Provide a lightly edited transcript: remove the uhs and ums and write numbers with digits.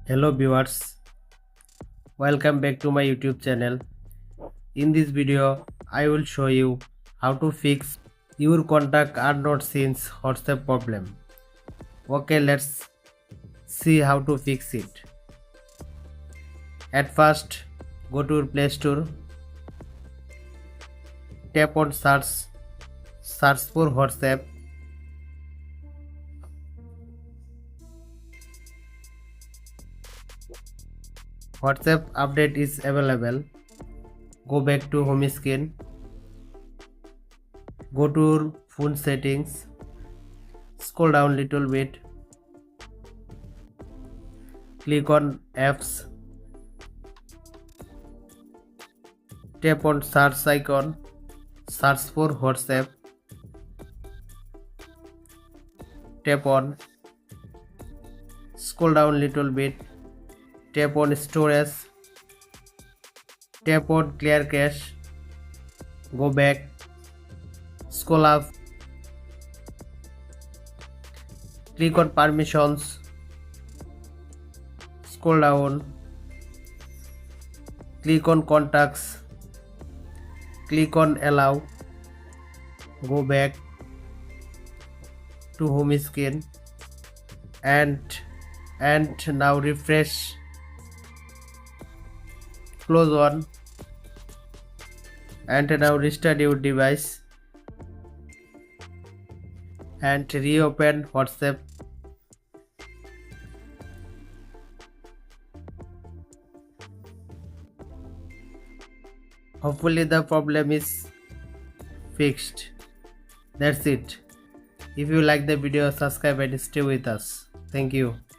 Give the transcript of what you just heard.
Hello viewers, welcome back to my YouTube channel. In this video, I will show you how to fix your contact are not seen WhatsApp problem. Okay, let's see how to fix it. At first, go to your Play Store, tap on search for WhatsApp. WhatsApp update is available. Go back to home screen. Go to your phone settings. Scroll down little bit. Click on apps. Tap on search icon. Search for WhatsApp. Tap on. Scroll down little bit. Tap on storage. Tap on clear cache. Go back. Scroll up. Click on permissions. Scroll down. Click on contacts. Click on allow. Go back to home screen and now refresh. Close one and now restart your device and reopen WhatsApp. Hopefully the problem is fixed. That's it. If you like the video, subscribe and stay with us. Thank you.